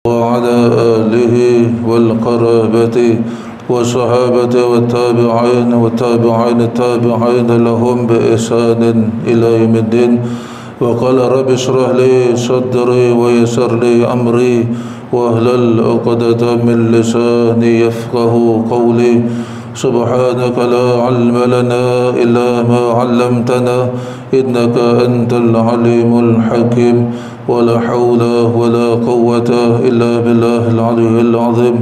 وعلى آله والقرابة والصحابة والتابعين التابعين لهم بإحسان إلى يوم الدين. وقال رب اشرح لي صدري ويسر لي أمري واحلل عقدة من لساني يفقه قولي. سبحانك لا علم لنا إلا ما علمتنا إنك أنت العليم الحكيم. ولا حول ولا قوة إلا بالله العلي العظيم.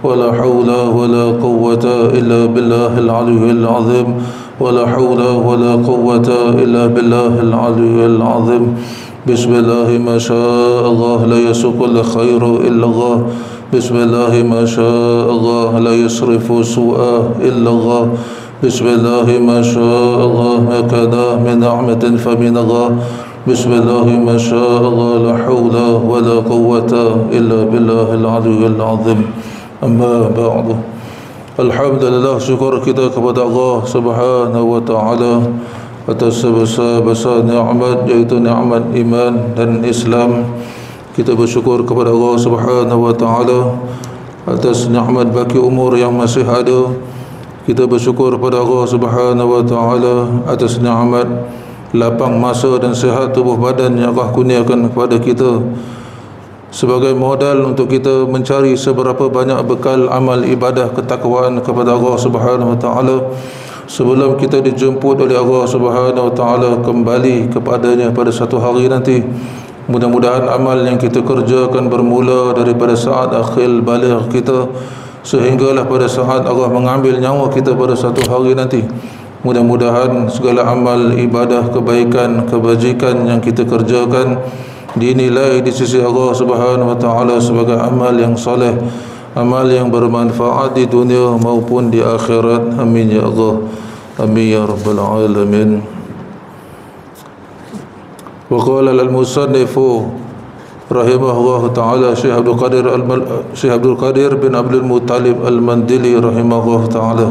ولا حول ولا قوة إلا بالله العلي العظيم. ولا حول ولا قوة إلا بالله العلي العظيم. بسم الله ما شاء الله لا يسوق الخير إلا الله. بسم الله ما شاء الله لا يصرف سوء إلا الله. بسم الله ما شاء الله ما كان من نعمة فمن الله. بسم الله ما شاء الله لا حول ولا قوة إلا بالله العلي العظيم. Amma ba'du. Alhamdulillah, syukur kita kepada Allah Subhanahu wa ta'ala atas sebesar-besar nikmat, yaitu nikmat iman dan Islam. Kita bersyukur kepada Allah Subhanahu wa ta'ala atas nikmat baki umur yang masih ada. Kita bersyukur kepada Allah Subhanahu wa ta'ala atas nikmat lapang masa dan sihat tubuh badan yang Allah kurniakan kepada kita sebagai modal untuk kita mencari seberapa banyak bekal amal ibadah ketakwaan kepada Allah Subhanahu wa taala sebelum kita dijemput oleh Allah Subhanahu wa taala kembali kepadanya pada satu hari nanti. Mudah-mudahan amal yang kita kerjakan bermula daripada saat akhir baligh kita sehinggalah pada saat Allah mengambil nyawa kita pada satu hari nanti. Mudah-mudahan segala amal ibadah kebaikan kebajikan yang kita kerjakan dinilai di sisi Allah Subhanahu wa taala sebagai amal yang soleh, amal yang bermanfaat di dunia maupun di akhirat. Amin ya Allah. Amin ya rabbal alamin. Wa qala al-musannif rahimahullah taala Syekh Abdul Qadir bin Abdul Muttalib Al-Mandili rahimahullah taala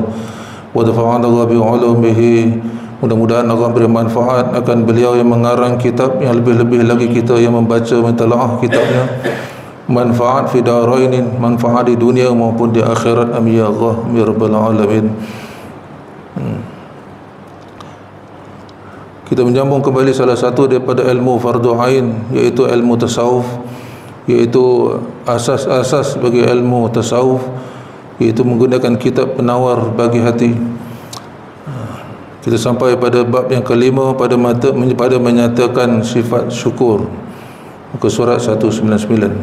wa dafa'ana Allah bi 'ulumihi. Mudah-mudahan Allah beri manfaat akan beliau yang mengarang kitab, yang lebih-lebih lagi kita yang membaca mentelaah kitabnya. Manfaat fi darain, manfaat di dunia maupun di akhirat. Amin ya Allah ya rabbal alamin. Kita menyambung kembali salah satu daripada ilmu fardu ain, iaitu ilmu tasawuf, iaitu asas-asas bagi ilmu tasawuf, iaitu menggunakan kitab penawar bagi hati. Kita sampai pada bab yang kelima pada menyatakan sifat syukur, muka surat 199.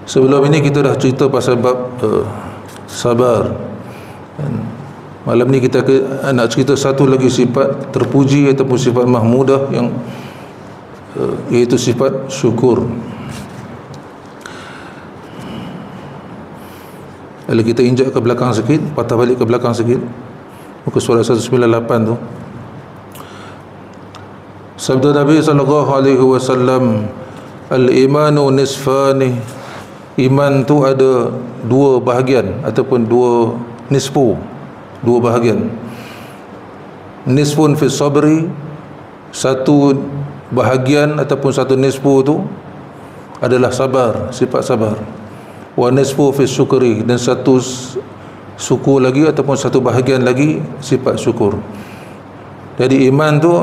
Sebelum ini kita dah cerita pasal bab sabar. Malam ni kita nak cerita satu lagi sifat terpuji ataupun sifat mahmudah yang iaitu sifat syukur. Kalau kita injak ke belakang sikit, patah balik ke belakang sikit, muka surat 198 tu, sabda Nabi sallallahu alaihi wasallam, al-imanu nisfani. Iman tu ada dua bahagian ataupun dua nisfu, dua bahagian. Nisfun fi sabri, satu bahagian ataupun satu nisfu tu adalah sabar, sifat sabar. Wa nisfu fi syukri, dan satu suku lagi ataupun satu bahagian lagi sifat syukur. Jadi iman tu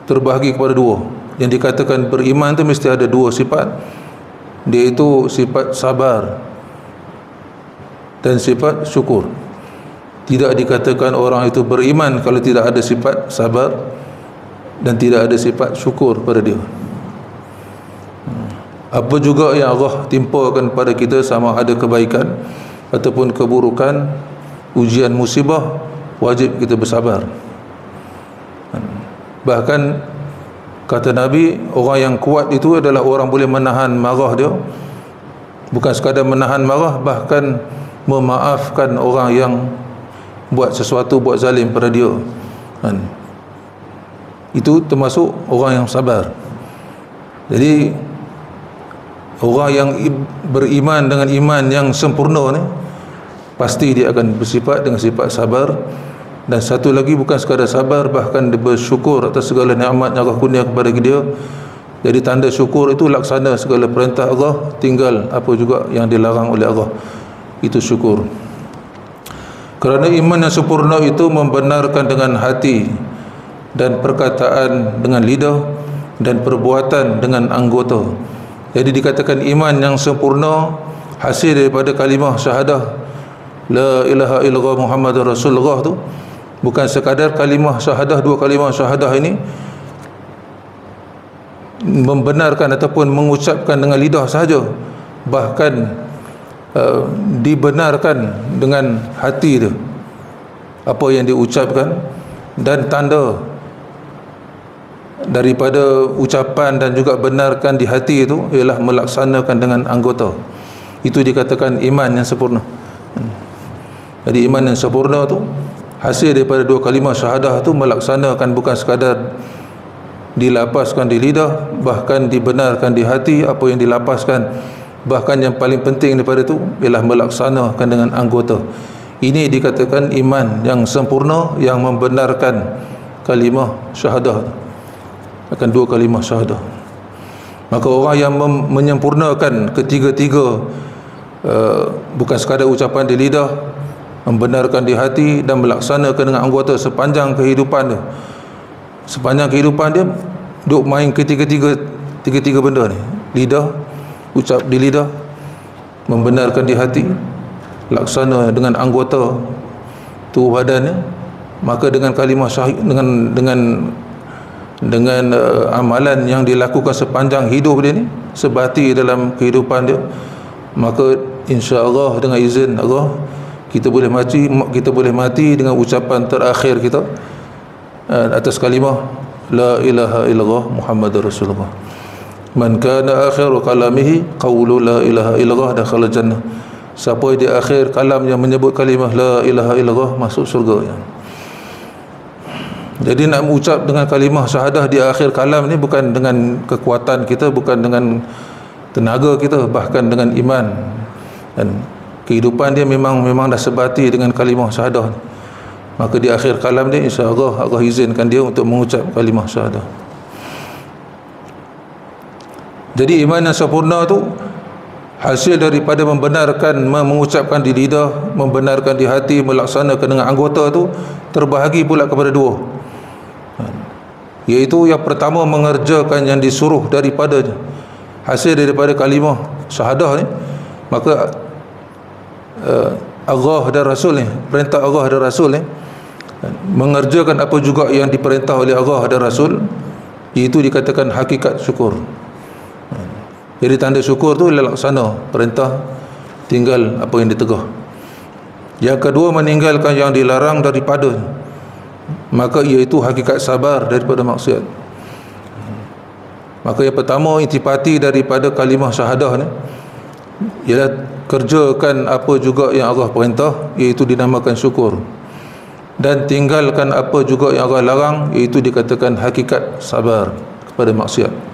terbahagi kepada dua. Yang dikatakan beriman tu mesti ada dua sifat, iaitu sifat sabar dan sifat syukur. Tidak dikatakan orang itu beriman kalau tidak ada sifat sabar dan tidak ada sifat syukur pada dia. Apa juga yang Allah timpakan pada kita, sama ada kebaikan ataupun keburukan, ujian musibah, wajib kita bersabar. Bahkan kata Nabi, orang yang kuat itu adalah orang boleh menahan marah dia. Bukan sekadar menahan marah, bahkan memaafkan orang yang buat sesuatu, buat zalim pada dia. Itu termasuk orang yang sabar. Jadi orang yang beriman dengan iman yang sempurna ni, pasti dia akan bersifat dengan sifat sabar. Dan satu lagi, bukan sekadar sabar, bahkan dia bersyukur atas segala nikmat yang Allah kurnia kepada dia, Jadi tanda syukur itu laksana segala perintah Allah, tinggal apa juga yang dilarang oleh Allah. Itu syukur. Kerana iman yang sempurna itu membenarkan dengan hati dan perkataan dengan lidah dan perbuatan dengan anggota. Jadi dikatakan iman yang sempurna hasil daripada kalimah syahadah la ilaha illallah Muhammadur Rasulullah tu bukan sekadar kalimah syahadah, dua kalimah syahadah ini membenarkan ataupun mengucapkan dengan lidah sahaja, bahkan dibenarkan dengan hati tu apa yang diucapkan, dan tanda daripada ucapan dan juga benarkan di hati itu ialah melaksanakan dengan anggota. Itu dikatakan iman yang sempurna. Jadi iman yang sempurna tu hasil daripada dua kalimah syahadah tu melaksanakan, bukan sekadar dilapaskan di lidah, bahkan dibenarkan di hati apa yang dilapaskan, bahkan yang paling penting daripada itu ialah melaksanakan dengan anggota. Ini dikatakan iman yang sempurna yang membenarkan kalimah syahadah, akan dua kalimah syahadah. Maka orang yang menyempurnakan ketiga-tiga, bukan sekadar ucapan di lidah, membenarkan di hati dan melaksanakan dengan anggota sepanjang kehidupan dia. Sepanjang kehidupan dia duk main tiga-tiga benda ni. Lidah, ucap di lidah, membenarkan di hati, laksana dengan anggota tubuh badannya. Maka dengan kalimah syahid, dengan amalan yang dilakukan sepanjang hidup dia ni, sebati dalam kehidupan dia, maka insya-Allah dengan izin Allah kita boleh mati dengan ucapan terakhir kita atas kalimah la ilaha illallah Muhammadur Rasulullah. Man kana akhiru kalamihi qawlu la ilaha illallah dakhala jannah. Siapa di akhir kalam yang menyebut kalimah la ilaha illallah masuk surga. Jadi nak mengucap dengan kalimah syahadah di akhir kalam ni bukan dengan kekuatan kita, bukan dengan tenaga kita, bahkan dengan iman dan kehidupan dia memang dah sebati dengan kalimah syahadah. Maka di akhir kalam dia insya-Allah Allah izinkan dia untuk mengucap kalimah syahadah. Jadi iman yang sempurna tu hasil daripada membenarkan, mengucapkan di lidah, membenarkan di hati, melaksanakan dengan anggota tu terbahagi pula kepada dua. Iaitu yang pertama mengerjakan yang disuruh daripadanya, hasil daripada kalimah syahadah ni, maka Allah dan Rasul ni, perintah Allah dan Rasul ni, mengerjakan apa juga yang diperintah oleh Allah dan Rasul, itu dikatakan hakikat syukur. Jadi tanda syukur tu ialah laksana perintah, tinggal apa yang ditegah. Yang kedua meninggalkan yang dilarang daripada, maka iaitu hakikat sabar daripada maksiat. Maka yang pertama intipati daripada kalimah syahadah ni ialah kerjakan apa juga yang Allah perintah, iaitu dinamakan syukur, dan tinggalkan apa juga yang Allah larang, iaitu dikatakan hakikat sabar kepada maksiat.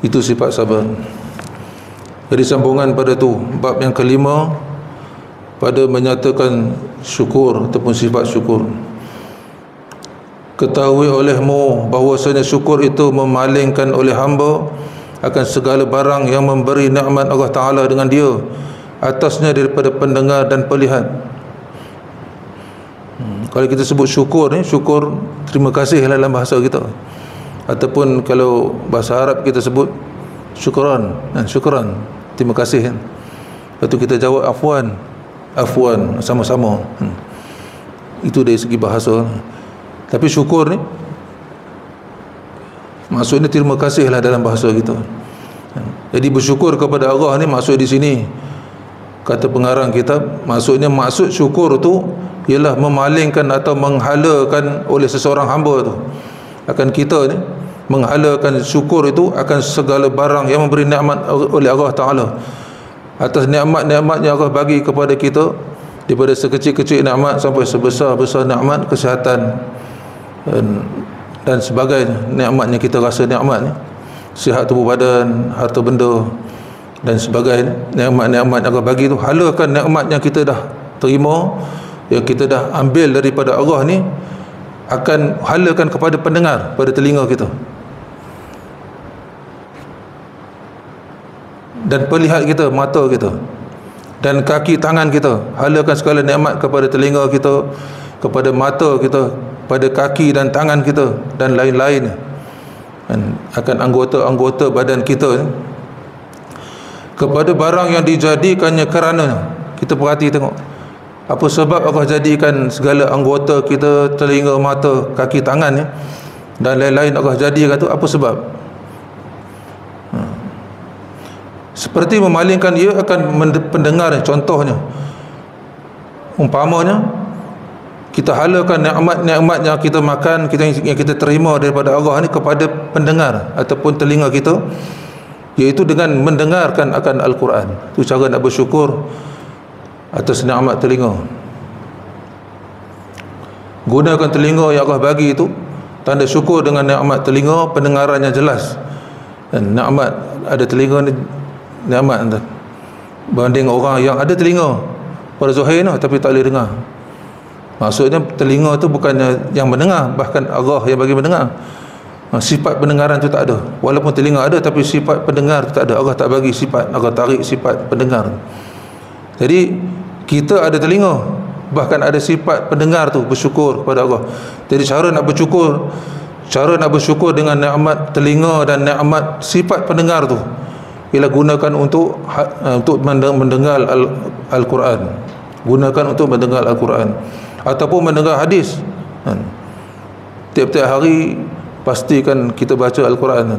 Itu sifat sabar. Jadi sambungan pada tu bab yang kelima pada menyatakan syukur ataupun sifat syukur. Ketahui olehmu bahwasanya syukur itu memalingkan oleh hamba akan segala barang yang memberi nikmat Allah Ta'ala dengan dia atasnya daripada pendengar dan pelihat. Kalau kita sebut syukur ni, syukur terima kasih dalam bahasa kita, ataupun kalau bahasa Arab kita sebut syukran, syukran, terima kasih. Lepas tu kita jawab afwan, afwan, sama-sama. Itu dari segi bahasa. Tapi syukur ni maksudnya terima kasihlah dalam bahasa kita. Jadi bersyukur kepada Allah ni maksud di sini, kata pengarang kitab, maksudnya maksud syukur tu ialah memalingkan atau menghalakan oleh seseorang hamba tu akan kita ni, menghalakan syukur itu akan segala barang yang memberi nikmat oleh Allah Ta'ala, atas nikmat-nikmat yang Allah bagi kepada kita, daripada sekecil-kecil nikmat sampai sebesar-besar nikmat kesihatan dan sebagainya. Nikmat yang kita rasa nikmat ni, sihat tubuh badan, harta benda dan sebagainya, nikmat-nikmat yang Allah bagi tu, halakan nikmat yang kita dah terima, yang kita dah ambil daripada Allah ni, akan halakan kepada pendengar, pada telinga kita. dan pelihat kita, mata kita, dan kaki tangan kita. Halakan segala nikmat kepada telinga kita, kepada mata kita, pada kaki dan tangan kita, dan lain-lain, dan akan anggota-anggota badan kita, kepada barang yang dijadikannya kerananya. Kita perhati tengok, apa sebab Allah jadikan segala anggota kita, telinga, mata, kaki, tangan dan lain-lain Allah jadikan tu, apa sebab? Seperti memalingkan ia akan pendengar. Contohnya, umpamanya kita halakan nikmat-nikmat yang kita makan, yang kita terima daripada Allah ni kepada pendengar ataupun telinga kita, iaitu dengan mendengarkan akan Al-Quran. Itu cara nak bersyukur atas nikmat telinga. Gunakan telinga yang Allah bagi itu, tanda syukur dengan nikmat telinga, pendengarannya jelas. Dan nikmat ada telinga ni nikmat anda banding orang yang ada telinga pada zahir tapi tak boleh dengar. Maksudnya telinga tu bukannya yang mendengar, bahkan Allah yang bagi mendengar. Sifat pendengaran tu tak ada. Walaupun telinga ada, tapi sifat pendengar tu tak ada. Allah tak bagi sifat, Allah tarik sifat pendengar. Jadi kita ada telinga, bahkan ada sifat pendengar tu, bersyukur kepada Allah. Jadi cara nak bersyukur dengan nikmat telinga dan nikmat sifat pendengar tu ialah gunakan untuk mendengar Al-Quran. Gunakan untuk mendengar Al-Quran ataupun mendengar hadis. Tiap-tiap hari pastikan kita baca Al-Quran.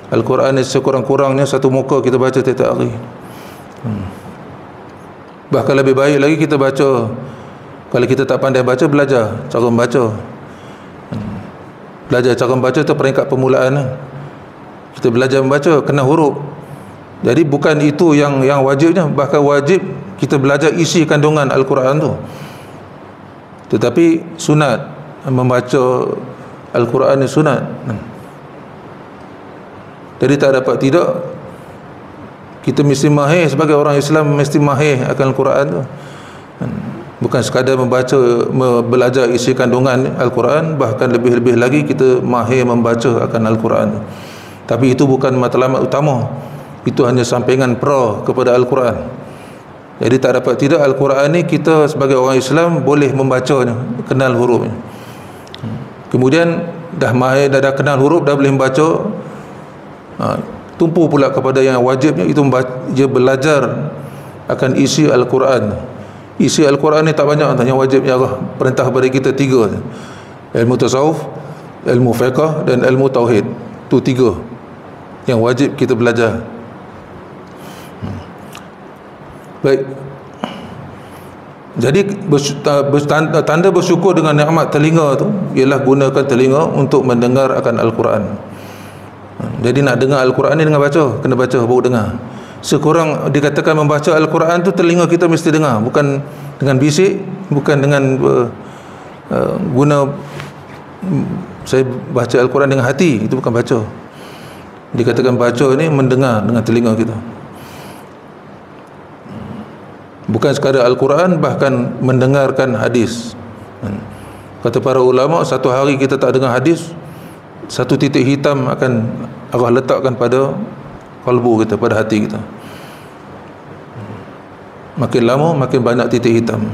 Al-Quran ni sekurang-kurangnya satu muka kita baca tiap-tiap hari. Bahkan lebih baik lagi kita baca. Kalau kita tak pandai baca, belajar cara membaca. Belajar cara membaca tu peringkat permulaan. Kita belajar membaca, kena huruf. Jadi bukan itu yang wajibnya, bahkan wajib kita belajar isi kandungan Al-Quran tu. Tetapi sunat membaca Al-Quran ni sunat. Jadi tak dapat tidak, kita mesti mahir sebagai orang Islam, mesti mahir akan Al-Quran tu. Bukan sekadar membaca, belajar isi kandungan Al-Quran, bahkan lebih-lebih lagi kita mahir membaca akan Al-Quran. Tapi itu bukan matlamat utama, itu hanya sampingan pro kepada Al-Quran. Jadi tak dapat tidak, Al-Quran ni kita sebagai orang Islam boleh membacanya, kenal hurufnya. Kemudian dah mahir, dah kenal huruf, dah boleh membaca, tumpu pula kepada yang wajibnya, itu dia belajar akan isi Al-Quran. Isi Al-Quran ni tak banyak, yang wajibnya Allah perintah kepada kita 3: ilmu tasawuf, ilmu fiqh dan ilmu tauhid. Itu 3 yang wajib kita belajar. Baik. Jadi tanda bersyukur dengan nikmat telinga tu ialah gunakan telinga untuk mendengar akan Al-Quran. Jadi nak dengar Al-Quran ni dengan baca, kena baca baru dengar. Sekurang dikatakan membaca Al-Quran tu telinga kita mesti dengar, bukan dengan bisik, bukan dengan guna saya baca Al-Quran dengan hati, itu bukan baca. Dikatakan baca ni mendengar dengan telinga kita. Bukan sekadar Al-Quran, bahkan mendengarkan hadis. Kata para ulama, satu hari kita tak dengar hadis, satu titik hitam akan Allah letakkan pada kalbu kita, pada hati kita. Makin lama makin banyak titik hitam.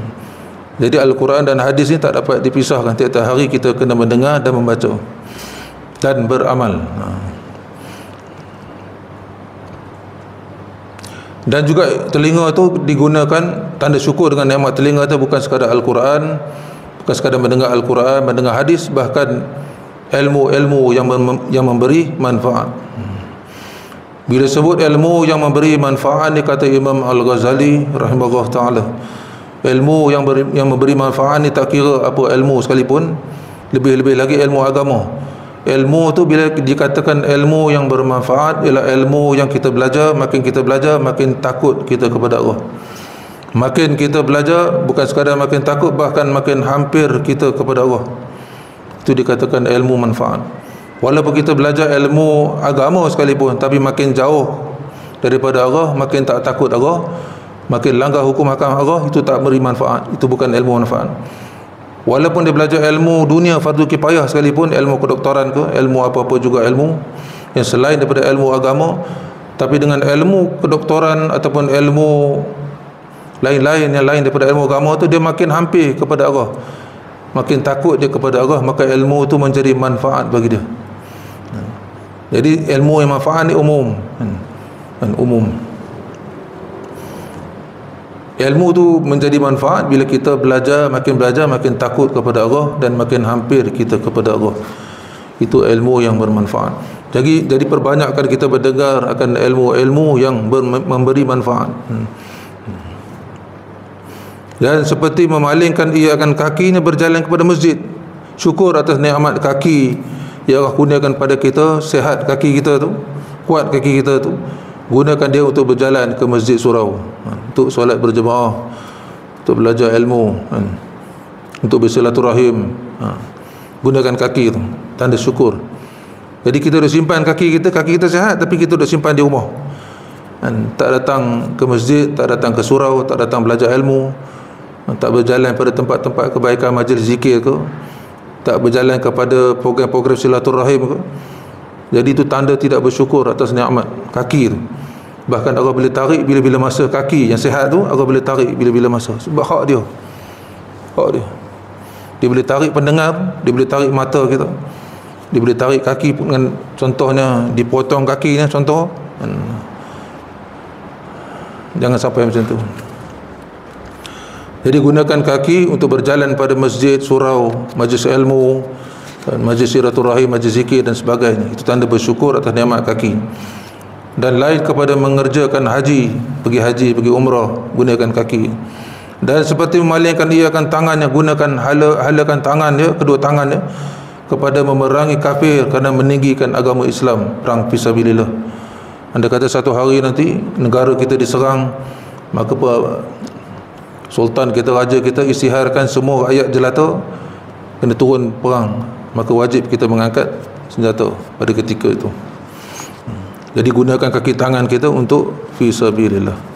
Jadi Al-Quran dan hadis ni tak dapat dipisahkan. Tiap-tiap hari kita kena mendengar dan membaca dan beramal. Dan juga telinga tu digunakan, tanda syukur dengan nikmat telinga tu bukan sekadar Al-Quran, bukan sekadar mendengar Al-Quran, mendengar hadis, bahkan ilmu-ilmu yang memberi manfaat. Bila sebut ilmu yang memberi manfaat ni, kata Imam Al-Ghazali rahimahullah ta'ala, ilmu yang memberi manfaat ni tak kira apa ilmu sekalipun, lebih-lebih lagi ilmu agama. Ilmu tu bila dikatakan ilmu yang bermanfaat ialah ilmu yang kita belajar, makin kita belajar makin takut kita kepada Allah. Makin kita belajar bukan sekadar makin takut, bahkan makin hampir kita kepada Allah. Itu dikatakan ilmu manfaat. Walaupun kita belajar ilmu agama sekalipun, tapi makin jauh daripada Allah, makin tak takut Allah, makin langgar hukum hakam Allah, itu tak beri manfaat, itu bukan ilmu manfaat. Walaupun dia belajar ilmu dunia fardu kifayah sekalipun, ilmu kedoktoran ke, ilmu apa-apa juga ilmu yang selain daripada ilmu agama, Tapi dengan ilmu kedoktoran ataupun ilmu lain-lain yang lain daripada ilmu agama tu, dia makin hampir kepada Allah, makin takut dia kepada Allah, maka ilmu tu menjadi manfaat bagi dia. Jadi ilmu yang manfaat ni umum, umum. Ilmu tu menjadi manfaat bila kita belajar, makin takut kepada Allah dan makin hampir kita kepada Allah. Itu ilmu yang bermanfaat. Jadi perbanyakkan kita berdengar akan ilmu-ilmu yang memberi manfaat. Dan seperti memalingkan ia akan kakinya berjalan kepada masjid. Syukur atas nikmat kaki yang Allah gunakan pada kita, sihat kaki kita tu, kuat kaki kita tu. Gunakan dia untuk berjalan ke masjid surau, untuk solat berjemaah, untuk belajar ilmu, untuk bersilaturahim. Gunakan kaki tu, tanda syukur. Jadi kita dah simpan kaki kita sihat, tapi kita dah simpan di rumah. Tak datang ke masjid, tak datang ke surau, tak datang belajar ilmu, tak berjalan pada tempat-tempat kebaikan majlis zikir ke, tak berjalan kepada program-program silaturahim ke. Jadi itu tanda tidak bersyukur atas nikmat kaki tu. Bahkan Allah boleh tarik bila-bila masa kaki yang sihat tu, Allah boleh tarik bila-bila masa. Sebab hak dia. Dia boleh tarik pendengar, dia boleh tarik mata kita, dia boleh tarik kaki dengan, contohnya dipotong kakinya, contoh. Jangan sampai macam tu. Jadi gunakan kaki untuk berjalan pada masjid, surau, majlis ilmu, majlis silaturahim, majlis zikir dan sebagainya. Itu tanda bersyukur atas nikmat kaki. Dan lain kepada mengerjakan haji, pergi umrah, gunakan kaki. Dan seperti memalingkan ia akan tangannya, gunakan halakan tangannya, kedua tangannya, kepada memerangi kafir kerana meninggikan agama Islam, perang fisabilillah. Anda kata satu hari nanti negara kita diserang, maka sultan kita, raja kita isytiharkan semua rakyat jelata kena turun perang, maka wajib kita mengangkat senjata pada ketika itu. Jadi gunakan kaki tangan kita untuk fisabilillah.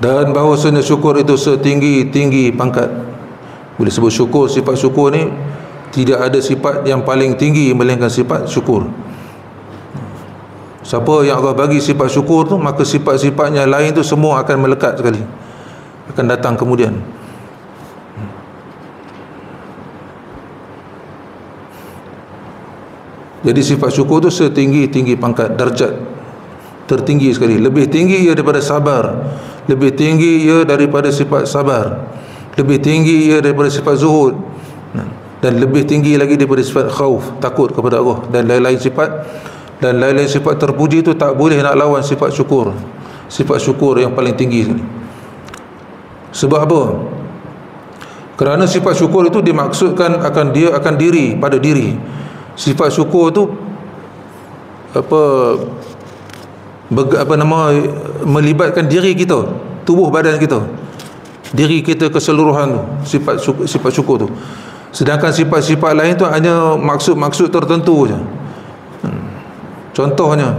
Dan bahawasanya syukur itu setinggi-tinggi pangkat. Bila sebut syukur, sifat syukur ni tidak ada sifat yang paling tinggi melainkan sifat syukur. Siapa yang Allah bagi sifat syukur tu, maka sifat-sifatnya lain tu semua akan melekat sekali, akan datang kemudian. Jadi sifat syukur tu setinggi-tinggi pangkat, darjat tertinggi sekali. Lebih tinggi ia daripada sabar, lebih tinggi ia daripada sifat sabar, lebih tinggi ia daripada sifat zuhud, dan lebih tinggi lagi daripada sifat khauf, takut kepada Allah, dan lain-lain sifat. Dan lain-lain sifat terpuji itu tak boleh nak lawan sifat syukur. Sifat syukur yang paling tinggi sekali. Sebab apa? Kerana sifat syukur itu dimaksudkan akan dia akan diri, pada diri. Sifat syukur itu melibatkan diri kita, tubuh badan kita, diri kita keseluruhan tu, sifat syukur tu. Sedangkan sifat-sifat lain tu hanya maksud-maksud tertentu saja. Contohnya,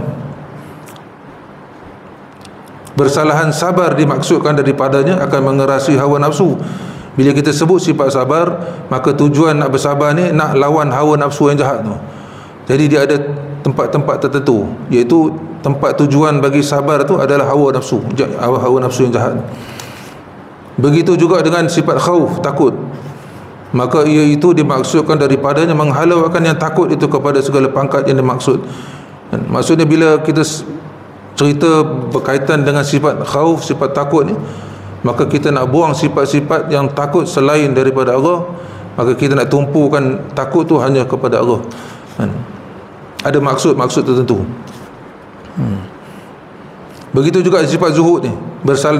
bersalahan sabar dimaksudkan daripadanya akan mengerasi hawa nafsu. Bila kita sebut sifat sabar, maka tujuan nak bersabar ni nak lawan hawa nafsu yang jahat tu. Jadi dia ada tempat-tempat tertentu, iaitu tempat tujuan bagi sabar tu adalah hawa nafsu yang jahat. Begitu juga dengan sifat khauf, takut. Maka ia itu dimaksudkan daripadanya menghalaukan yang takut itu kepada segala pangkat yang dimaksud. Maksudnya bila kita cerita berkaitan dengan sifat khauf, sifat takut ni, maka kita nak buang sifat-sifat yang takut selain daripada Allah, maka kita nak tumpukan takut tu hanya kepada Allah. Ada maksud-maksud tertentu. Begitu juga sifat zuhud ni,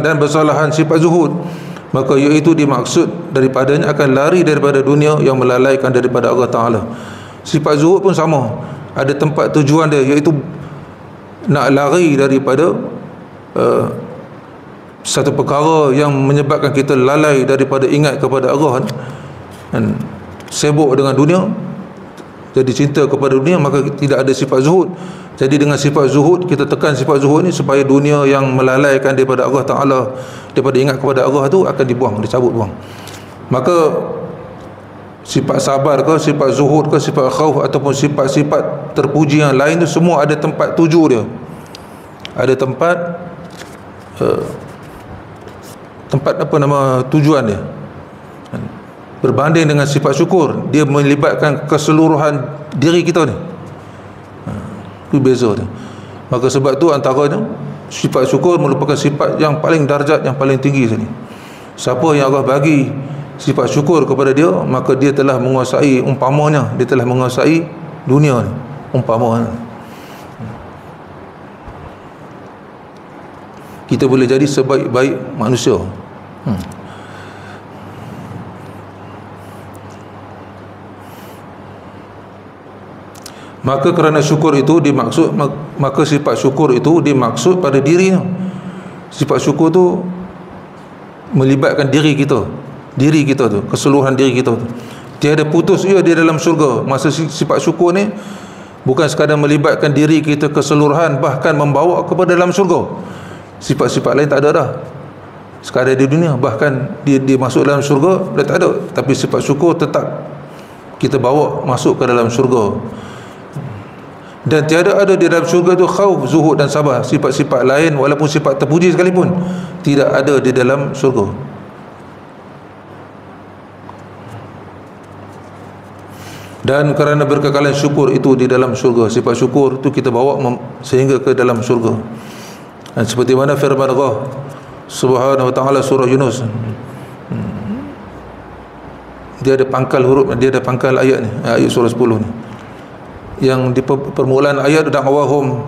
dan bersalahan sifat zuhud, maka iaitu dimaksud daripadanya akan lari daripada dunia yang melalaikan daripada Allah Ta'ala. Sifat zuhud pun sama, ada tempat tujuan dia, iaitu nak lari daripada satu perkara yang menyebabkan kita lalai daripada ingat kepada Allah, dan sibuk dengan dunia, jadi cinta kepada dunia, maka tidak ada sifat zuhud. Jadi dengan sifat zuhud, kita tekan sifat zuhud ni supaya dunia yang melalaikan daripada Allah Ta'ala, daripada ingat kepada Allah tu akan dibuang, dicabut buang. Maka sifat sabar ke, sifat zuhud ke, sifat khauf ataupun sifat-sifat terpuji yang lain tu, semua ada tempat tuju dia. Ada tempat apa nama tujuan dia. Berbanding dengan sifat syukur, dia melibatkan keseluruhan diri kita ni. Itu beza dia. Maka sebab tu antaranya sifat syukur merupakan sifat yang paling darjat, yang paling tinggi sekali. Siapa yang Allah bagi sifat syukur kepada dia, maka dia telah menguasai, umpamanya dia telah menguasai dunia ni, umpamanya. Kita boleh jadi sebaik-baik manusia. Maka kerana syukur itu dimaksud, maka sifat syukur itu dimaksud pada dirinya. Sifat syukur tu melibatkan diri kita tu, keseluruhan diri kita tu. Tiada putus ia di dalam syurga. Masa sifat syukur ni bukan sekadar melibatkan diri kita keseluruhan, bahkan membawa kepada dalam syurga. Sifat-sifat lain tak ada dah, sekadar di dunia, bahkan dia masuk dalam syurga dah tak ada. Tapi sifat syukur tetap kita bawa masuk ke dalam syurga. Dan tiada ada di dalam syurga itu khauf, zuhud dan sabar. Sifat-sifat lain walaupun sifat terpuji sekalipun tidak ada di dalam syurga. Dan kerana berkekalan syukur itu di dalam syurga, sifat syukur itu kita bawa sehingga ke dalam syurga. Dan seperti mana firman Allah Subhanahu wa ta'ala surah Yunus, dia ada pangkal huruf, dia ada pangkal ayat ni, ayat surah 10 ni, yang di permulaan ayat da'wahum,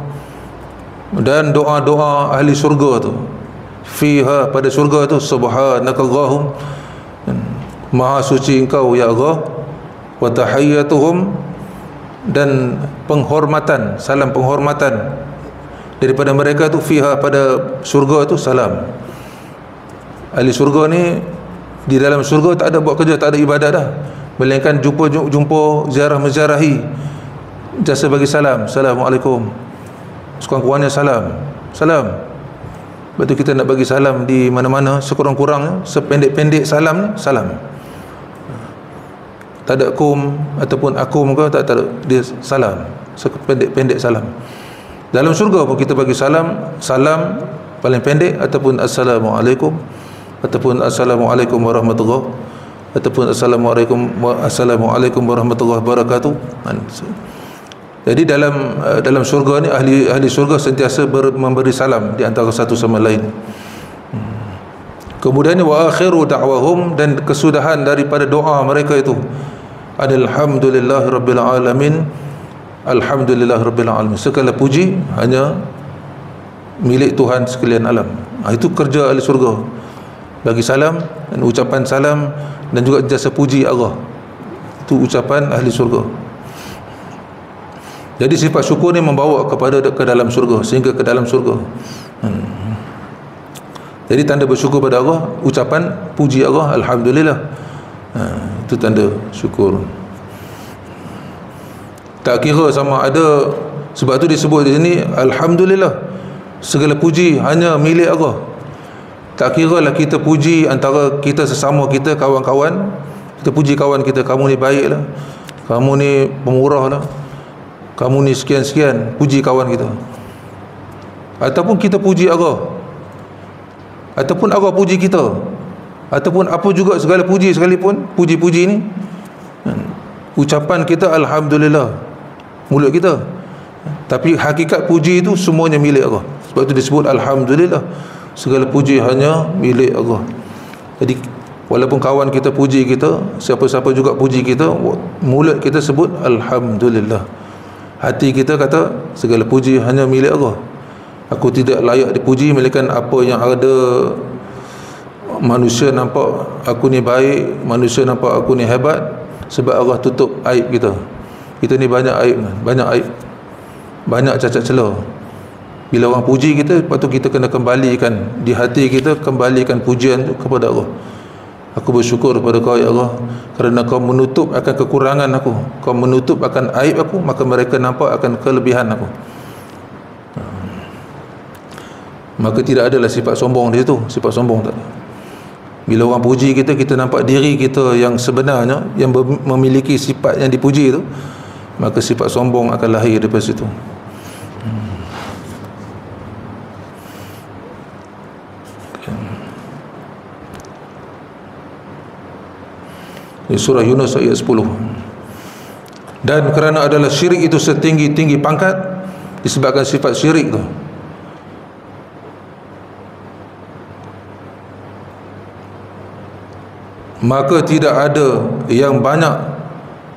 dan doa-doa ahli syurga tu, fiha, pada syurga tu, subhanakallahum, maha suci engkau ya Allah, wa tahiyyatuhum, dan penghormatan, salam penghormatan daripada mereka tu, fiha, pada syurga tu, salam. Ahli syurga ni di dalam syurga tak ada buat kerja, tak ada ibadat dah, melainkan jumpa ziarah menziarahi, jasa bagi salam, assalamualaikum, sekurang-kurangnya salam. Lepas tu kita nak bagi salam di mana-mana, sekurang-kurangnya, sependek-pendek salam ni, salam. Tak ada kum ataupun akum ke, tak ada, dia salam, sependek-pendek salam. Dalam syurga pun kita bagi salam paling pendek, ataupun assalamualaikum, ataupun assalamualaikum warahmatullahi, ataupun assalamualaikum warahmatullahi wabarakatuh. Jadi dalam syurga ni ahli syurga sentiasa memberi salam di antara satu sama lain. Kemudian wa akhiru da'wahum, dan kesudahan daripada doa mereka itu, alhamdulillahi rabbil alamin, alhamdulillah rabbil alamin, segala puji hanya milik Tuhan sekalian alam. Itu kerja ahli syurga, bagi salam dan ucapan salam, dan juga jasa puji Allah. Itu ucapan ahli syurga. Jadi sifat syukur ni membawa ke dalam syurga, sehingga ke dalam syurga. Jadi tanda bersyukur pada Allah, ucapan puji Allah, alhamdulillah. Itu tanda syukur. Tak kira sama ada, sebab tu disebut di sini alhamdulillah, segala puji hanya milik Allah. Tak kira lah kita puji antara kita sesama kita, kawan-kawan, kita puji kawan kita, kamu ni baik lah, kamu ni pemurah lah, kamu ni sekian-sekian, puji kawan kita. Ataupun kita puji Allah, ataupun Allah puji kita, ataupun apa juga segala puji sekalipun, puji-puji ni, ucapan kita alhamdulillah, mulut kita, tapi hakikat puji itu semuanya milik Allah. Sebab itu disebut alhamdulillah, segala puji hanya milik Allah. Jadi walaupun kawan kita puji kita, siapa-siapa juga puji kita, mulut kita sebut alhamdulillah, hati kita kata segala puji hanya milik Allah. Aku tidak layak dipuji, melainkan apa yang ada. Manusia nampak aku ni baik, manusia nampak aku ni hebat, sebab Allah tutup aib kita. Kita ni banyak aib, banyak cacat celah. Bila orang puji kita, lepas tu kita kena kembalikan di hati kita, kembalikan pujian tu kepada Allah. Aku bersyukur kepada kau ya Allah, kerana kau menutup akan kekurangan aku, kau menutup akan aib aku, maka mereka nampak akan kelebihan aku. Maka tidak adalah sifat sombong di situ, sifat sombong tak ada. Bila orang puji kita, kita nampak diri kita yang sebenarnya, yang memiliki sifat yang dipuji itu, maka sifat sombong akan lahir daripada situ. Surah Yunus ayat 10. Dan kerana adalah syirik itu setinggi-tinggi pangkat, disebabkan sifat syirik tu, maka tidak ada yang banyak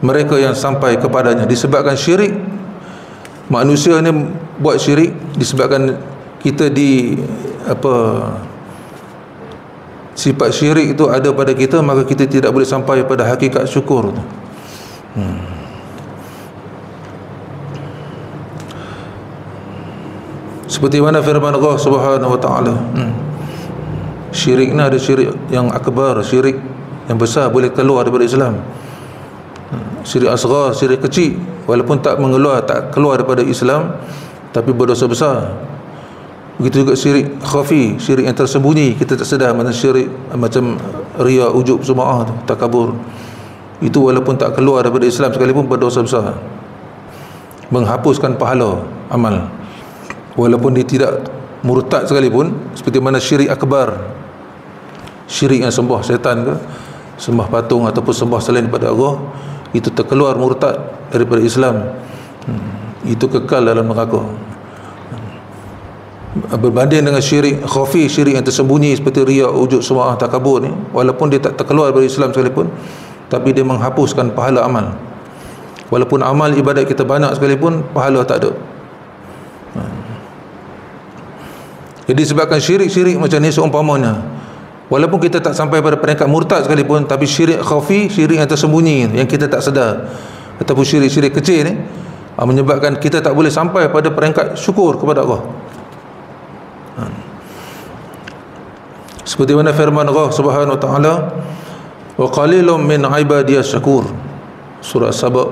mereka yang sampai kepadanya. Disebabkan syirik, manusia ni buat syirik, disebabkan kita sifat syirik itu ada pada kita, maka kita tidak boleh sampai pada hakikat syukur tu. Seperti mana firman Allah Subhanahu wa taala, syirik ni ada syirik yang akbar, syirik yang besar boleh keluar daripada Islam. Syirik asghar, syirik kecil, walaupun tak keluar daripada Islam, tapi berdosa besar. Begitu juga syirik khafi, syirik yang tersembunyi, kita tak sedar, macam syirik macam riya, ujub, sum'ah tu, takabur. Itu walaupun tak keluar daripada Islam sekalipun berdosa besar, menghapuskan pahala amal. Walaupun dia tidak murtad sekalipun, seperti mana syirik akbar, syirik yang sembah syaitan ke, sembah patung ataupun sembah selain daripada Allah, itu terkeluar murtad daripada Islam, itu kekal dalam neraka. Berbanding dengan syirik khafi, syirik yang tersembunyi seperti riya, ujub, sum'ah, takabur ni, walaupun dia tak terkeluar dari Islam sekalipun, tapi dia menghapuskan pahala amal. Walaupun amal ibadat kita banyak sekalipun, pahala tak ada. Jadi sebabkan syirik-syirik macam ni seumpamanya, walaupun kita tak sampai pada peringkat murtad sekalipun, tapi syirik khafi, syirik yang tersembunyi, yang kita tak sedar, ataupun syirik-syirik kecil ni, menyebabkan kita tak boleh sampai pada peringkat syukur kepada Allah. Seperti mana firman Allah Subhanahu wa taala, wa qalilum min ibadiyas syakur, surah Saba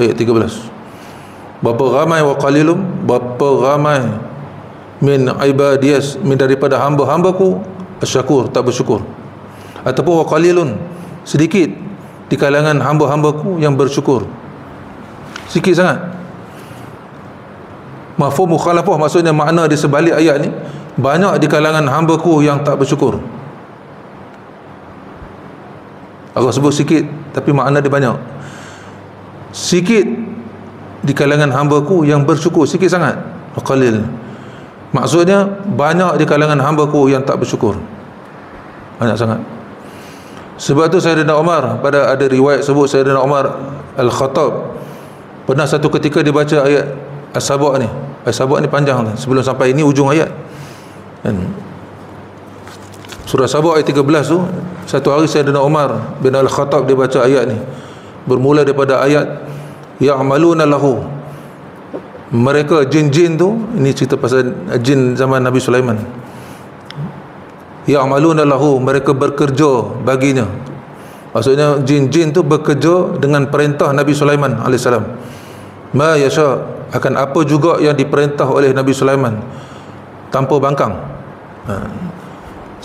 ayat 13. Berapa ramai, wa qalilum, berapa ramai, min ibadiyas, min daripada hamba-hambaku syakur, tak bersyukur. Ataupun wa qalilun, sedikit di kalangan hamba-hambaku yang bersyukur. Sikit sangat. Mafhum mukhalafah, maksudnya makna di sebalik ayat ni, banyak di kalangan hamba-Ku yang tak bersyukur. Allah sebut sikit, tapi makna dia banyak. Sikit di kalangan hamba-Ku yang bersyukur, sikit sangat, qalil. Maksudnya banyak di kalangan hamba-Ku yang tak bersyukur, banyak sangat. Sebab tu Sayyidina Umar, pada ada riwayat sebut Sayyidina Umar Al-Khattab pernah satu ketika dia baca ayat As-Saba ni. As-Saba ni panjang, sebelum sampai ini ujung ayat. Surah Saba ayat 13 tu, satu hari Sayyidina Umar bin Al-Khattab dia baca ayat ni. Bermula daripada ayat ya'maluna lahu. Mereka jin-jin tu, ini cerita pasal jin zaman Nabi Sulaiman. Ya'maluna lahu, mereka bekerja baginya. Maksudnya jin-jin tu bekerja dengan perintah Nabi Sulaiman alaihissalam. Ma yasha, akan apa juga yang diperintah oleh Nabi Sulaiman, tanpa bangkang.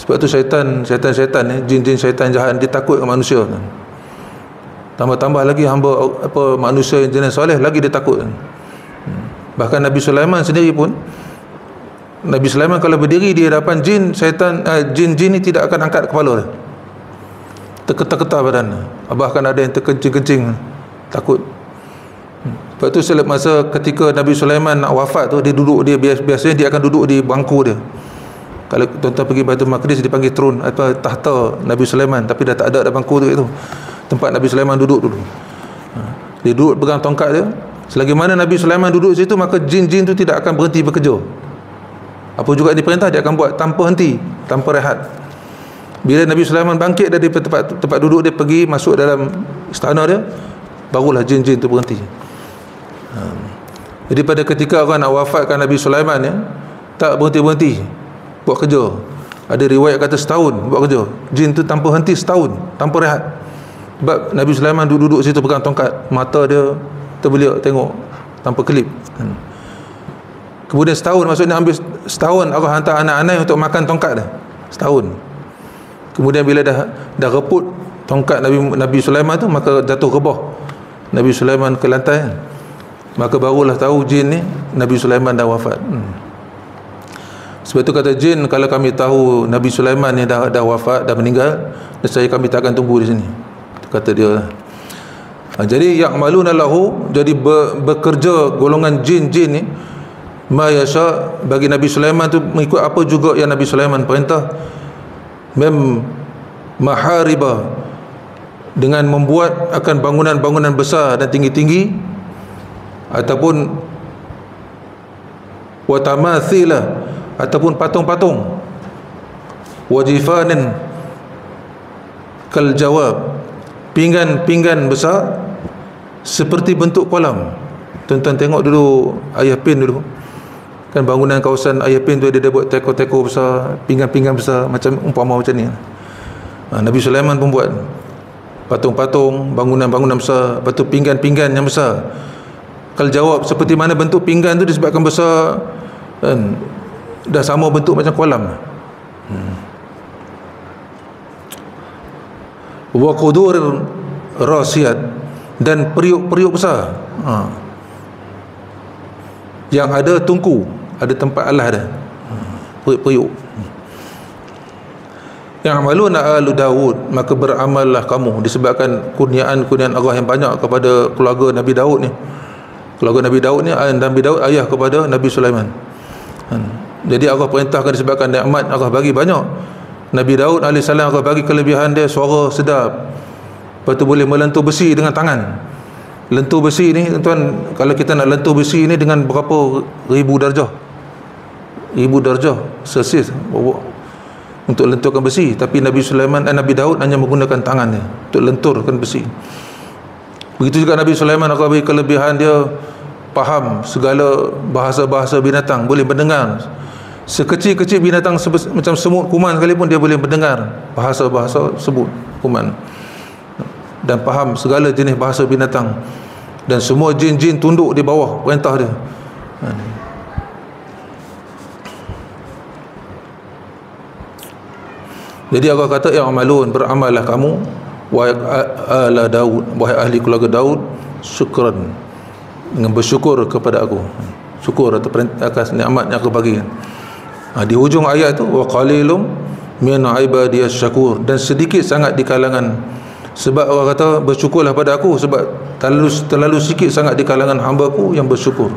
Sebab tu syaitan ni, jin-jin syaitan jahat, dia takut dengan manusia. Tambah-tambah lagi hamba manusia yang jenis soleh, lagi dia takut. Bahkan Nabi Sulaiman sendiri pun, Nabi Sulaiman kalau berdiri di hadapan jin, syaitan, jin-jin ni tidak akan angkat kepala dia, terketar-ketar badan. Bahkan ada yang terkencing-kencing, takut. Lepas tu masa ketika Nabi Sulaiman nak wafat tu, dia duduk, dia biasanya dia akan duduk di bangku dia. Kalau tuan-tuan pergi Baitul Maqdis, dipanggil throne atau tahta Nabi Sulaiman, tapi dah tak ada bangku tu, itu tempat Nabi Sulaiman duduk dulu. Dia duduk pegang tongkat dia. Selagi mana Nabi Sulaiman duduk situ, maka jin-jin tu tidak akan berhenti bekerja. Apa juga yang diperintah, dia akan buat tanpa henti, tanpa rehat. Bila Nabi Sulaiman bangkit dari tempat duduk dia, pergi masuk dalam istana dia, barulah jin-jin tu berhenti. Jadi pada ketika orang nak wafatkan Nabi Sulaiman ya, tak berhenti-berhenti buat kerja. Ada riwayat kata setahun buat kerja. Jin tu tanpa henti setahun, tanpa rehat. Sebab Nabi Sulaiman duduk situ pegang tongkat, mata dia terbeliak tengok tanpa kelip. Kemudian setahun, maksudnya ambil setahun Allah hantar anak-anak untuk makan tongkat dia. Setahun. Kemudian bila dah reput tongkat Nabi Sulaiman tu, maka jatuh ke bawah Nabi Sulaiman ke lantai. Maka barulah tahu jin ni Nabi Sulaiman dah wafat. Sebab tu kata jin, kalau kami tahu Nabi Sulaiman ni dah wafat, dah meninggal, nescaya kami tak akan tunggu di sini. Kata dia. Jadi ya'maluna lahu, jadi bekerja golongan jin-jin ni ma yasha bagi Nabi Sulaiman tu, mengikut apa juga yang Nabi Sulaiman perintah. Mahariba, dengan membuat akan bangunan-bangunan besar dan tinggi-tinggi, ataupun watamathila, ataupun patung-patung, wajifanin kal jawab, pinggan-pinggan besar seperti bentuk kolam. Tuan-tuan tengok dulu Ayapin dulu, kan bangunan kawasan Ayapin tu dia buat teko-teko besar, pinggan-pinggan besar, macam umpama macam ni. Nabi Sulaiman pun buat patung-patung, bangunan-bangunan besar, batu pinggan-pinggan yang besar. Kalau jawab seperti mana bentuk pinggan tu disebabkan besar, kan, dah sama bentuk macam kolam. Wa qudur rasiyat, dan periuk-periuk besar, yang ada tungku, ada tempat alas dia, periuk-periuk. Yang amaluna alu Daud, maka beramallah kamu, disebabkan kurniaan-kurniaan Allah yang banyak kepada keluarga Nabi Daud ni. Keluarga Nabi Daud ni, Nabi Daud ayah kepada Nabi Sulaiman. Jadi Allah perintahkan, disebabkan nikmat Allah bagi banyak. Nabi Daud AS Allah bagi kelebihan dia, suara sedap, lepas tu boleh melentur besi dengan tangan. Lentur besi ni tuan, kalau kita nak lentur besi ni dengan berapa ribu darjah, Celsius untuk lenturkan besi. Tapi Nabi Daud hanya menggunakan tangan dia untuk lenturkan besi. Begitu juga Nabi Sulaiman, Allah bagi kelebihan dia faham segala bahasa-bahasa binatang, boleh mendengar sekecil-kecil binatang macam semut, kuman sekalipun dia boleh mendengar bahasa-bahasa semut, kuman, dan faham segala jenis bahasa binatang. Dan semua jin-jin tunduk di bawah perintah dia. Jadi Allah kata ya'malun, beramallah kamu, wahai ala Daud, wahai ahli keluarga Daud, syukran, dengan bersyukur kepada aku, syukur atas nikmat yang aku bagi. Di hujung ayat tu, wa qalilum min ibadiyas syakur, dan sedikit sangat di kalangan, sebab Allah kata bersyukurlah pada aku, sebab terlalu sikit sangat di kalangan hamba-Ku yang bersyukur.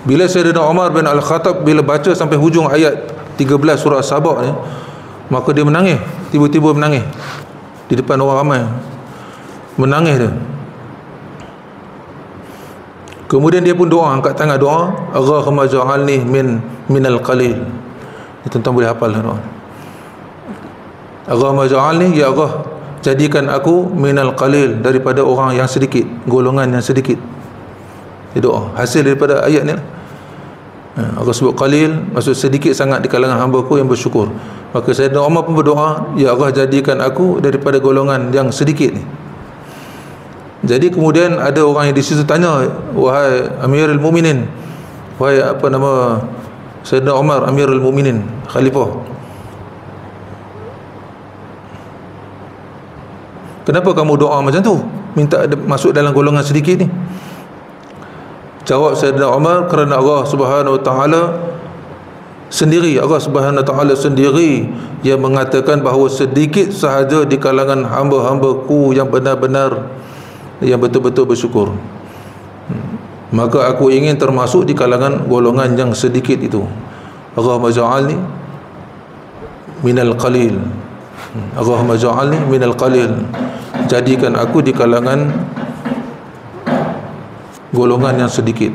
Bila Sayyidina Umar bin Al-Khattab bila baca sampai hujung ayat 13 surah Sabah ni, maka dia menangis, tiba-tiba menangis di depan orang ramai, menangis dia. Kemudian dia pun doa, angkat tangan doa, Allahumma ja'alni minal qalil. Tuan-tuan boleh hafal doa. Allahumma ja'alni, ya Allah, jadikan aku minal qalil, daripada orang yang sedikit, golongan yang sedikit. Dia doa hasil daripada ayat ni. Allah sebut qalil, maksud sedikit sangat di kalangan hamba-Ku yang bersyukur. Maka Sayyidina Umar pun berdoa, ya Allah, jadikan aku daripada golongan yang sedikit ni. Jadi kemudian ada orang yang di situ tanya, wahai Amirul Mukminin, wahai apa nama Sayyidina Umar, Amirul Mukminin, khalifah, kenapa kamu doa macam tu, minta masuk dalam golongan sedikit ni? Jawab Sayyidina Umar, kerana Allah Subhanahu Wa Taala sendiri, Allah Subhanahu Wa Taala sendiri yang mengatakan bahawa sedikit sahaja di kalangan hamba-hamba-Ku yang benar-benar, yang betul-betul bersyukur. Maka aku ingin termasuk di kalangan golongan yang sedikit itu. Allahumma ja'alni minal qalil, Allahumma ja'alni minal qalil, jadikan aku di kalangan golongan yang sedikit.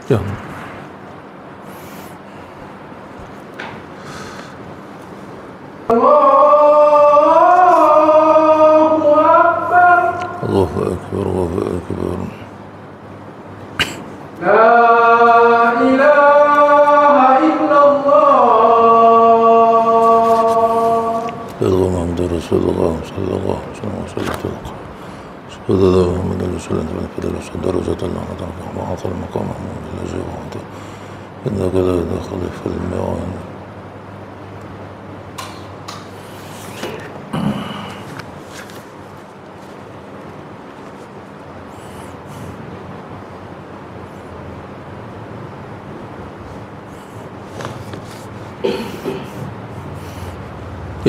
Ya. Allahu Akbar, Allahu Akbar. La ilaha illallah. Rasulullah sallallahu alaihi wasallam. Sallallahu alaihi wasallam. Fadlan sadarajatan wa atal maqam mahmud allazi wa'ata. Innaka la tukhlifu al-mi'ad.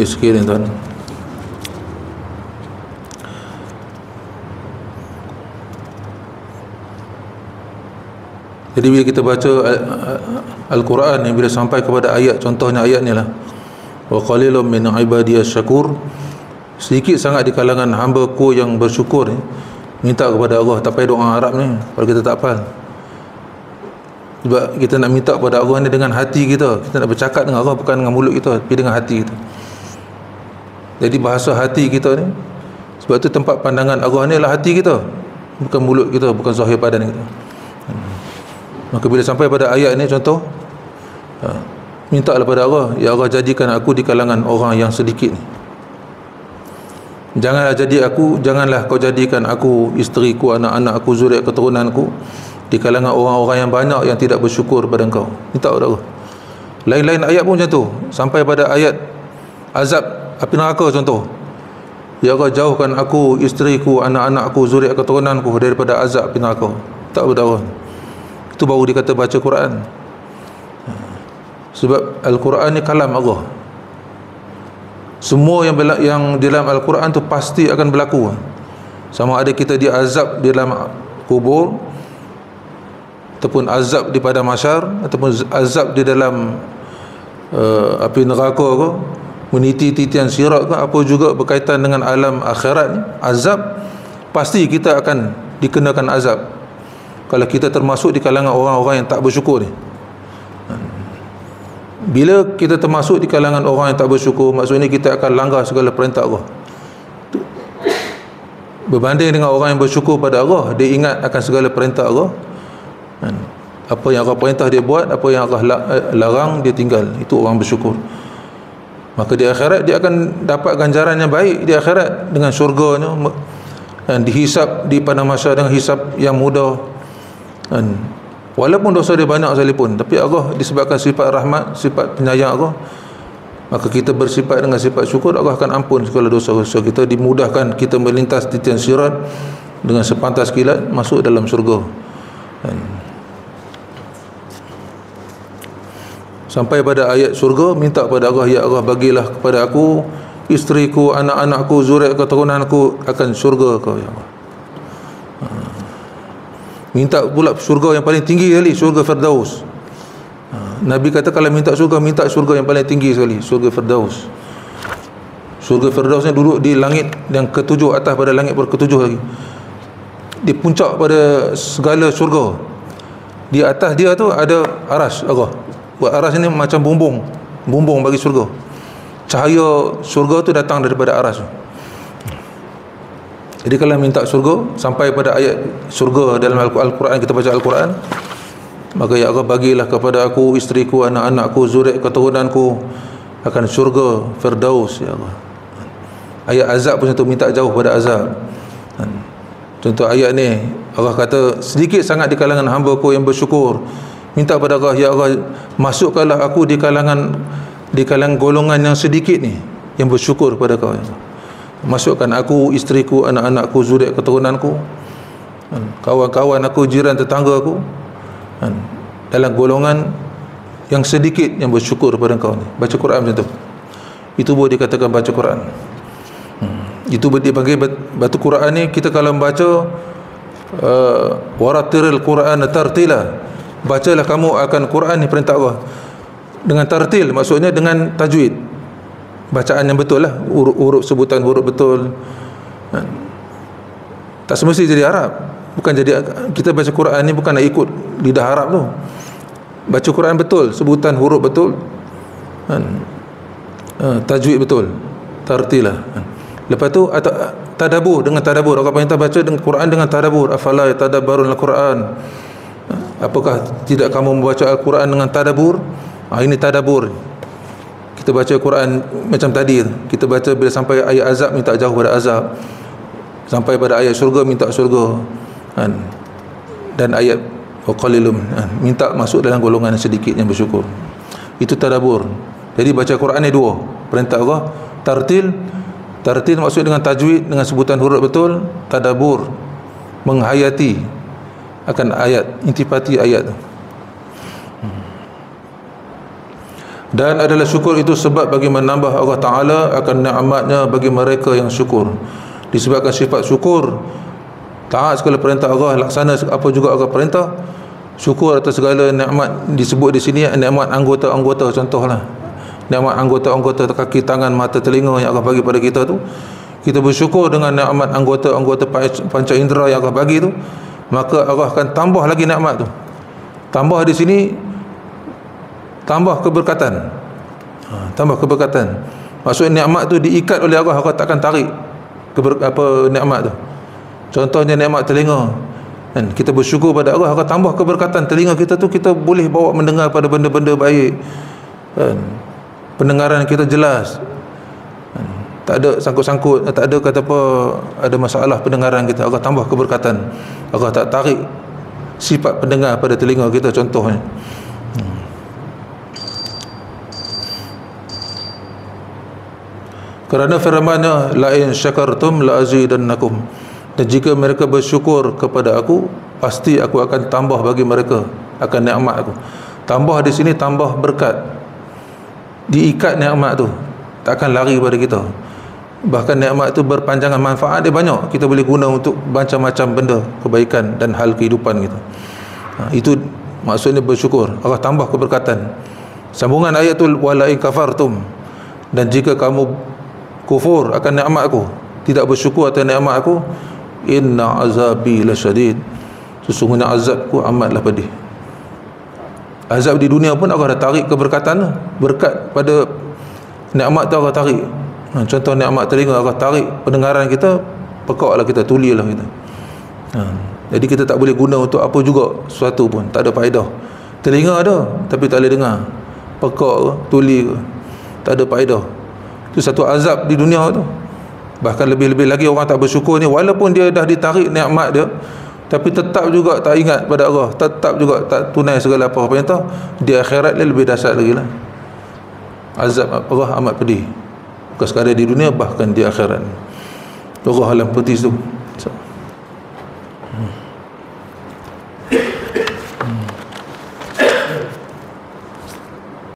Sekian tuan. Jadi bila kita baca Al-Quran ni, bila sampai kepada ayat, contohnya ayat ni lah, wa qalilun min ibadiyas syakur, sedikit sangat di kalangan hamba-Ku yang bersyukur ni, minta kepada Allah. Tak payah doa Arab ni kalau kita tak hafal. Sebab kita nak minta kepada Allah ni dengan hati kita. Kita nak bercakap dengan Allah bukan dengan mulut kita, tapi dengan hati kita. Jadi bahasa hati kita ni, sebab tu tempat pandangan Allah ni adalah hati kita, bukan mulut kita, bukan zahir badan kita. Maka bila sampai pada ayat ni, contoh, mintalah pada Allah, ya Allah jadikan aku di kalangan orang yang sedikit ni. Janganlah kau jadikan aku, isteriku, anak-anak aku, zuriat keturunanku di kalangan orang-orang yang banyak yang tidak bersyukur pada Engkau. Minta pada Allah. Lain-lain ayat pun macam tu. Sampai pada ayat azab api neraka contoh, ya Allah jauhkan aku, isteriku, anak-anakku, zuriat keturunanku daripada azab api neraka. Tak pada Allah. Itu baru dikata baca Quran. Sebab Al-Quran ni kalam Allah. Semua yang di dalam Al-Quran tu pasti akan berlaku. Sama ada kita diazab di dalam kubur, ataupun azab di padang mahsyar, ataupun azab di dalam api neraka ke, meniti titian sirat ke, apa juga berkaitan dengan alam akhirat ni, azab pasti kita akan dikenakan azab kalau kita termasuk di kalangan orang-orang yang tak bersyukur ni. Bila kita termasuk di kalangan orang yang tak bersyukur, maksudnya kita akan langgar segala perintah Allah. Berbanding dengan orang yang bersyukur pada Allah, dia ingat akan segala perintah Allah. Apa yang Allah perintah dia buat, apa yang Allah larang dia tinggal. Itu orang bersyukur. Maka di akhirat dia akan dapat ganjaran yang baik di akhirat dengan syurganya, dan dihisap di padang mahsyar dengan hisap yang mudah. Dan walaupun dosa dia banyak sekalipun, tapi Allah disebabkan sifat rahmat, sifat penyayang Allah, maka kita bersifat dengan sifat syukur, Allah akan ampun segala dosa-dosa kita, dimudahkan kita melintas titian sirat dengan sepantas kilat masuk dalam syurga. Dan sampai pada ayat syurga, minta pada Allah, ya Allah bagilah kepada aku, isteriku, anak-anakku, zuriat keturunanku akan syurga kau, ya Allah. Minta pula syurga yang paling tinggi sekali, syurga Firdaus. Nabi kata kalau minta syurga yang paling tinggi sekali, syurga Firdaus. Syurga Firdaus ni duduk di langit yang ketujuh, atas pada langit ketujuh lagi, di puncak pada segala syurga. Di atas dia tu ada arasy Allah. Buat arasy ni macam bumbung bagi syurga. Cahaya syurga tu datang daripada arasy. Jadi kalau minta syurga, sampai pada ayat syurga dalam Al-Quran, kita baca Al-Quran, maka ya Allah bagilah kepada aku, isteriku, anak-anakku, zuriat keturunanku akan syurga Firdaus, ya Allah. Ayat azab pun tu, minta jauh pada azab. Contoh ayat ni, Allah kata sedikit sangat di kalangan hamba-Ku yang bersyukur. Minta pada Allah, ya Allah masukkanlah aku di kalangan golongan yang sedikit ni yang bersyukur kepada Kau, ya Allah. Masukkan aku, isteriku, anak-anakku, zuriat keturunanku, kawan-kawan aku, jiran tetangga aku dalam golongan yang sedikit yang bersyukur kepada Kau ni. Baca Quran macam tu, itu boleh dikatakan baca Quran. Itu dipanggil batu Quran ni. Kita kalau membaca waratilil Quran tartila, bacalah kamu akan Quran ni, perintah Allah dengan tartil, maksudnya dengan tajwid, bacaan yang betul lah, huruf sebutan huruf betul. Tak semesti jadi Arab, bukan jadi, kita baca Quran ni bukan nak ikut lidah Arab tu. Baca Quran betul, sebutan huruf betul, tajwid betul, tartilah. Lepas tu tadabbur, dengan tadabbur. Allah perintah baca dengan Quran dengan tadabbur. Afala yatadabbarun al-Quran, apakah tidak kamu membaca Al-Quran dengan tadabbur? Ini tadabbur. Kita Kita baca Quran macam tadi, kita baca bila sampai ayat azab minta jauh pada azab, sampai pada ayat syurga minta syurga, kan? Dan ayat qalilum, minta masuk dalam golongan yang sedikit yang bersyukur. Itu tadabbur. Jadi baca Quran ni dua perintah Allah. Tartil maksud dengan tajwid, dengan sebutan huruf betul. Tadabbur, menghayati akan ayat, intipati ayat tu. Dan adalah syukur itu sebab bagi menambah Allah Ta'ala akan nikmatnya bagi mereka yang syukur. Disebabkan sifat syukur, taat segala perintah Allah, laksana apa juga Allah perintah, syukur atas segala nikmat disebut di sini, nikmat anggota-anggota. Contohlah nikmat anggota-anggota kaki, tangan, mata, telinga yang Allah bagi pada kita tu, kita bersyukur dengan nikmat anggota-anggota panca indera yang Allah bagi tu, maka Allah akan tambah lagi nikmat tu. Tambah di sini tambah keberkatan. Tambah keberkatan. Maksud nikmat tu diikat oleh Allah, Allah takkan tarik nikmat tu. Contohnya nikmat telinga, kan? Kita bersyukur pada Allah, Allah tambah keberkatan telinga kita tu, kita boleh bawa mendengar pada benda-benda baik, kan? Pendengaran kita jelas, kan? Tak ada sangkut-sangkut, tak ada kata apa ada masalah pendengaran kita. Allah tambah keberkatan. Allah tak tarik sifat pendengar pada telinga kita, contohnya. Kerana firman-Nya, la in syakartum la azidannakum, dan jika mereka bersyukur kepada aku, pasti aku akan tambah bagi mereka akan nikmat aku. Tambah di sini tambah berkat, diikat nikmat tu, takkan lari pada kita. Bahkan nikmat tu berpanjangan, manfaat dia banyak, kita boleh guna untuk macam-macam benda kebaikan dan hal kehidupan kita. Itu maksudnya bersyukur, Allah tambah keberkatan. Sambungan ayat tu, wala in kafartum, dan jika kamu kufur akan nikmat aku, tidak bersyukur atas nikmat aku, inna azabi lasyadid, sesungguhnya azabku amatlah pedih. Azab di dunia pun Allah dah tarik keberkatan, berkat pada nikmat tu Allah tarik. Contoh nikmat telinga, Allah tarik pendengaran kita, pekaklah kita, tulilah kita. Jadi kita tak boleh guna untuk apa juga sesuatu pun, tak ada faedah. Telinga ada tapi tak boleh dengar, pekak ke, tuli ke, tak ada faedah. Itu satu azab di dunia tu. Bahkan lebih-lebih lagi orang tak bersyukur ni, walaupun dia dah ditarik nikmat dia, tapi tetap juga tak ingat pada Allah, tetap juga tak tunai segala apa perintah. Di akhirat dia lebih dahsyat lagi lah. Azab Allah amat pedih, bukan sekadar di dunia, bahkan di akhirat. Allah alam, putih tu.